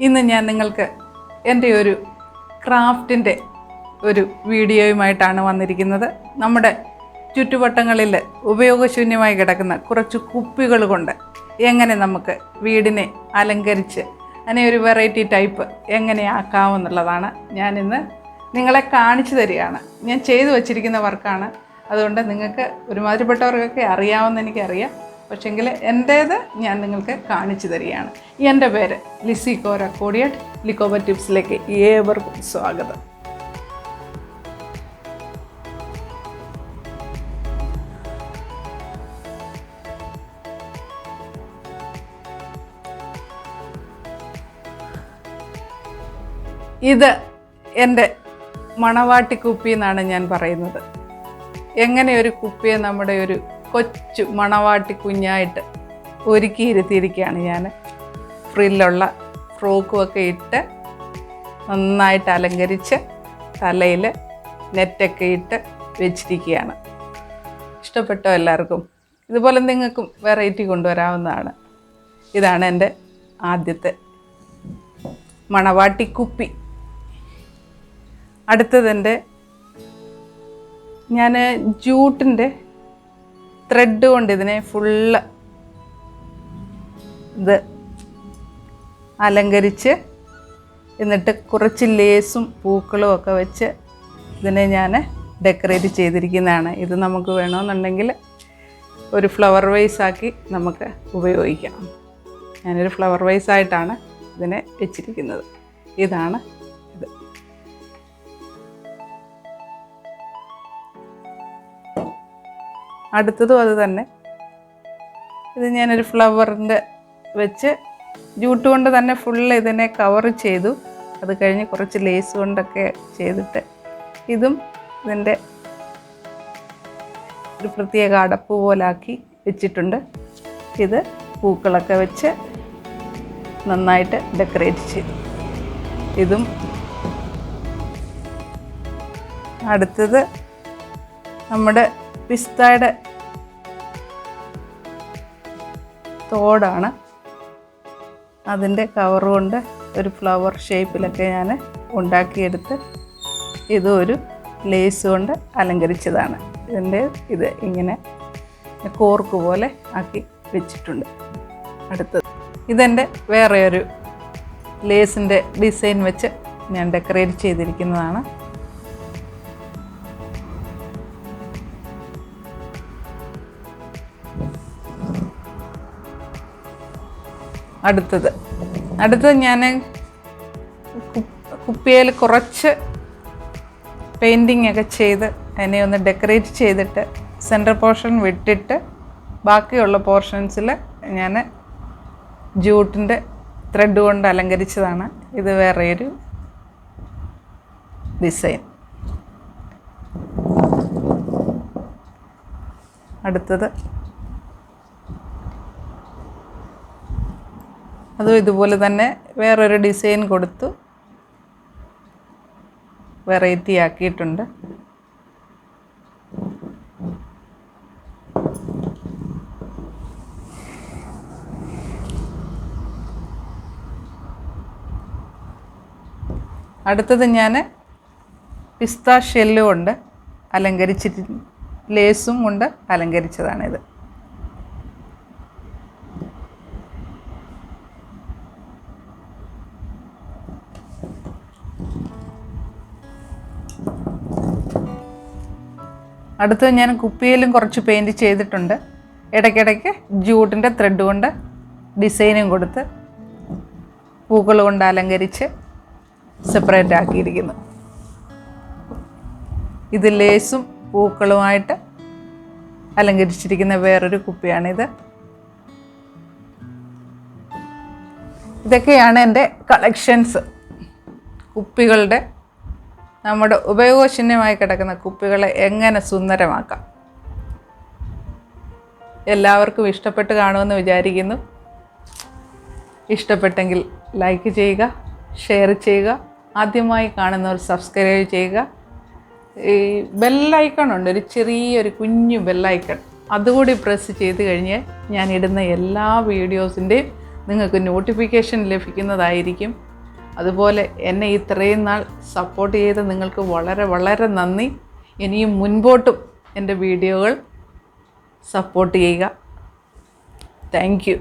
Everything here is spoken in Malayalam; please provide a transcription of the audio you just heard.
ഇന്ന് ഞാൻ നിങ്ങൾക്ക് എൻ്റെ ഒരു ക്രാഫ്റ്റിൻ്റെ ഒരു വീഡിയോയുമായിട്ടാണ് വന്നിരിക്കുന്നത്. നമ്മുടെ ചുറ്റുവട്ടങ്ങളിൽ ഉപയോഗശൂന്യമായി കിടക്കുന്ന കുറച്ച് കുപ്പികൾ കൊണ്ട് എങ്ങനെ നമുക്ക് വീടിനെ അലങ്കരിച്ച് അങ്ങനെ ഒരു വെറൈറ്റി ടൈപ്പ് എങ്ങനെ ആക്കാമെന്നുള്ളതാണ് ഞാനിന്ന് നിങ്ങളെ കാണിച്ചു തരികയാണ്. ഞാൻ ചെയ്തു വച്ചിരിക്കുന്ന വർക്കാണ്. അതുകൊണ്ട് നിങ്ങൾക്ക് ഒരുമാതിരിപ്പെട്ടവർക്കൊക്കെ അറിയാമെന്ന് എനിക്കറിയാം. പക്ഷെങ്കിൽ എൻ്റേത് ഞാൻ നിങ്ങൾക്ക് കാണിച്ചു തരികയാണ്. എൻ്റെ പേര് ലിസി കോരക്കോടിയട്ട്. ലിക്കോബ ടിപ്സിലേക്ക് ഏവർക്കും സ്വാഗതം. ഇത് എൻ്റെ മണവാട്ടിക്കുപ്പി എന്നാണ് ഞാൻ പറയുന്നത്. എങ്ങനെ ഒരു കുപ്പിയെ നമ്മുടെ ഒരു കൊച്ചു മണവാട്ടി കുഞ്ഞായിട്ട് ഒരുക്കിയിരുത്തിയിരിക്കുകയാണ് ഞാൻ. ഫ്രില്ലുള്ള ഫ്രോക്കുമൊക്കെ ഇട്ട് നന്നായിട്ട് അലങ്കരിച്ച് തലയിൽ നെറ്റൊക്കെ ഇട്ട് വെച്ചിരിക്കുകയാണ്. ഇഷ്ടപ്പെട്ടോ എല്ലാവർക്കും? ഇതുപോലെ നിങ്ങൾക്കും വെറൈറ്റി കൊണ്ടുവരാവുന്നതാണ്. ഇതാണ് എൻ്റെ ആദ്യത്തെ മണവാട്ടിക്കുപ്പി. അടുത്തതെൻ്റെ ഞാൻ ജൂട്ടിൻ്റെ ത്രെഡ് കൊണ്ട് ഇതിനെ ഫുള്ള് ഇത് അലങ്കരിച്ച് എന്നിട്ട് കുറച്ച് ലേസും പൂക്കളും ഒക്കെ വെച്ച് ഇതിനെ ഞാൻ ഡെക്കറേറ്റ് ചെയ്തിരിക്കുന്നതാണ്. ഇത് നമുക്ക് വേണമെന്നുണ്ടെങ്കിൽ ഒരു ഫ്ലവർ വൈസാക്കി നമുക്ക് ഉപയോഗിക്കാം. ഞാനൊരു ഫ്ലവർ വൈസായിട്ടാണ് ഇതിനെ വെച്ചിരിക്കുന്നത്. ഇതാണ് ഇത്. അടുത്തതും അത് തന്നെ. ഇത് ഞാനൊരു ഫ്ലവറിൻ്റെ വെച്ച് ജൂട്ട് കൊണ്ട് തന്നെ ഫുള്ള് ഇതിനെ കവർ ചെയ്തു. അത് കഴിഞ്ഞ് കുറച്ച് ലേസ് കൊണ്ടൊക്കെ ചെയ്തിട്ട് ഇതും ഇതിൻ്റെ ഒരു പ്രത്യേക അടപ്പ് പോലാക്കി വെച്ചിട്ടുണ്ട്. ഇത് പൂക്കളൊക്കെ വെച്ച് നന്നായിട്ട് ഡെക്കറേറ്റ് ചെയ്തു. ഇതും അടുത്തത് നമ്മുടെ പിസ്തയുടെ തോടാണ്. അതിൻ്റെ കവർ കൊണ്ട് ഒരു ഫ്ലവർ ഷേപ്പിലൊക്കെ ഞാൻ ഉണ്ടാക്കിയെടുത്ത് ഇതും ഒരു ലേസ് കൊണ്ട് അലങ്കരിച്ചതാണ്. ഇതിൻ്റെ ഇത് ഇങ്ങനെ കോർക്ക് പോലെ ആക്കി വെച്ചിട്ടുണ്ട്. അടുത്തത് ഇതെൻ്റെ വേറെ ഒരു ലേസിൻ്റെ ഡിസൈൻ വെച്ച് ഞാൻ ഡെക്കറേറ്റ് ചെയ്തിരിക്കുന്നതാണ്. അടുത്തത് ഞാൻ കുപ്പിയിൽ കുറച്ച് പെയിൻറ്റിങ് ഒക്കെ ചെയ്ത് അതിനെ ഒന്ന് ഡെക്കറേറ്റ് ചെയ്തിട്ട് സെൻറ്റർ പോർഷൻ വിട്ടിട്ട് ബാക്കിയുള്ള പോർഷൻസിൽ ഞാൻ ജൂട്ടിൻ്റെ ത്രെഡ് കൊണ്ട് അലങ്കരിച്ചതാണ്. ഇത് വേറെയൊരു ഡിസൈൻ. അടുത്തത് അതും ഇതുപോലെ തന്നെ വേറൊരു ഡിസൈൻ കൊടുത്തു വെറൈറ്റി ആക്കിയിട്ടുണ്ട്. അടുത്തത് ഞാൻ പിസ്ത ഷെല്ല് കൊണ്ട് അലങ്കരിച്ചിട്ട് ലേസും കൊണ്ട് അലങ്കരിച്ചതാണിത്. അടുത്തത് ഞാൻ കുപ്പിയിലും കുറച്ച് പെയിൻറ്റ് ചെയ്തിട്ടുണ്ട്. ഇടയ്ക്കിടയ്ക്ക് ജൂട്ടിൻ്റെ ത്രെഡ് കൊണ്ട് ഡിസൈനും കൊടുത്ത് പൂക്കൾ കൊണ്ട് അലങ്കരിച്ച് സെപ്പറേറ്റ് ആക്കിയിരിക്കുന്നു. ഇത് ലേസും പൂക്കളുമായിട്ട് അലങ്കരിച്ചിരിക്കുന്ന വേറൊരു കുപ്പിയാണിത്. ഇതൊക്കെയാണ് എൻ്റെ കളക്ഷൻസ്. കുപ്പികളുടെ നമ്മുടെ ഉപയോഗശൂന്യമായി കിടക്കുന്ന കുപ്പികളെ എങ്ങനെ സുന്ദരമാക്കാം. എല്ലാവർക്കും ഇഷ്ടപ്പെട്ട് കാണുമെന്ന് വിചാരിക്കുന്നു. ഇഷ്ടപ്പെട്ടെങ്കിൽ ലൈക്ക് ചെയ്യുക, ഷെയർ ചെയ്യുക. ആദ്യമായി കാണുന്നവർ സബ്സ്ക്രൈബ് ചെയ്യുക. ഈ ബെല്ലൈക്കൺ ഉണ്ട്, ഒരു ചെറിയൊരു കുഞ്ഞു ബെല്ലൈക്കൺ, അതുകൂടി പ്രസ് ചെയ്ത് കഴിഞ്ഞ് ഞാൻ ഇടുന്ന എല്ലാ വീഡിയോസിൻ്റെയും നിങ്ങൾക്ക് നോട്ടിഫിക്കേഷൻ ലഭിക്കുന്നതായിരിക്കും. അതുപോലെ എന്നെ ഇത്രയും നാൾ സപ്പോർട്ട് ചെയ്ത് നിങ്ങൾക്ക് വളരെ വളരെ നന്ദി. ഇനിയും മുൻപോട്ടും എൻ്റെ വീഡിയോകൾ സപ്പോർട്ട് ചെയ്യുക. Thank you.